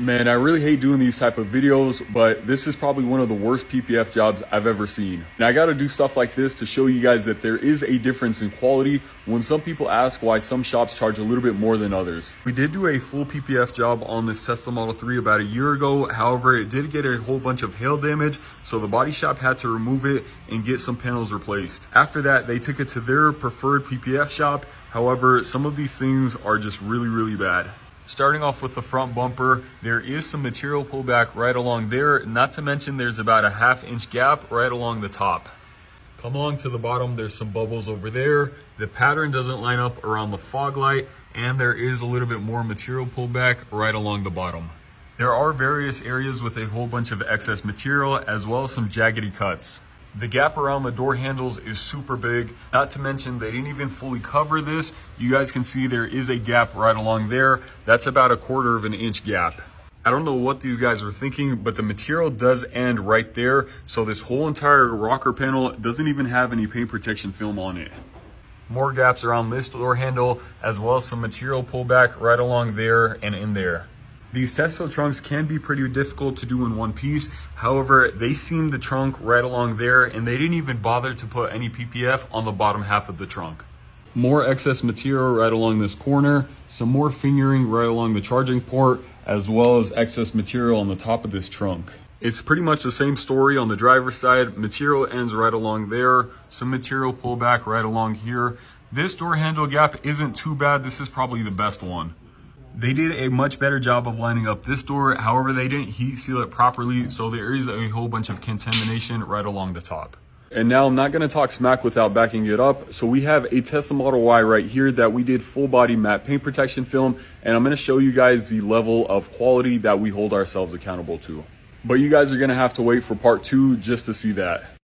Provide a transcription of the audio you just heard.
Man, I really hate doing these type of videos, but this is probably one of the worst PPF jobs I've ever seen. Now I gotta do stuff like this to show you guys that there is a difference in quality when some people ask why some shops charge a little bit more than others. We did do a full PPF job on this Tesla Model 3 about a year ago. However, it did get a whole bunch of hail damage, so the body shop had to remove it and get some panels replaced. After that, they took it to their preferred PPF shop. However, some of these things are just really bad. Starting off with the front bumper, there is some material pullback right along there, not to mention there's about a 1/2 inch gap right along the top. Come along to the bottom, there's some bubbles over there. The pattern doesn't line up around the fog light, and there is a little bit more material pullback right along the bottom. There are various areas with a whole bunch of excess material, as well as some jaggedy cuts. The gap around the door handles is super big, not to mention they didn't even fully cover this. You guys can see there is a gap right along there. That's about a 1/4 of an inch gap. I don't know what these guys are thinking, but the material does end right there. So this whole entire rocker panel doesn't even have any paint protection film on it. More gaps around this door handle, as well as some material pullback right along there and in there. These Tesla trunks can be pretty difficult to do in one piece. However, they seamed the trunk right along there, and they didn't even bother to put any PPF on the bottom half of the trunk. More excess material right along this corner, some more fingering right along the charging port, as well as excess material on the top of this trunk. It's pretty much the same story on the driver's side. Material ends right along there, some material pullback right along here. This door handle gap isn't too bad. This is probably the best one. They did a much better job of lining up this door. However, they didn't heat seal it properly, so there is a whole bunch of contamination right along the top. And now I'm not going to talk smack without backing it up. So we have a Tesla Model Y right here that we did full body matte paint protection film, and I'm going to show you guys the level of quality that we hold ourselves accountable to. But you guys are going to have to wait for part 2 just to see that.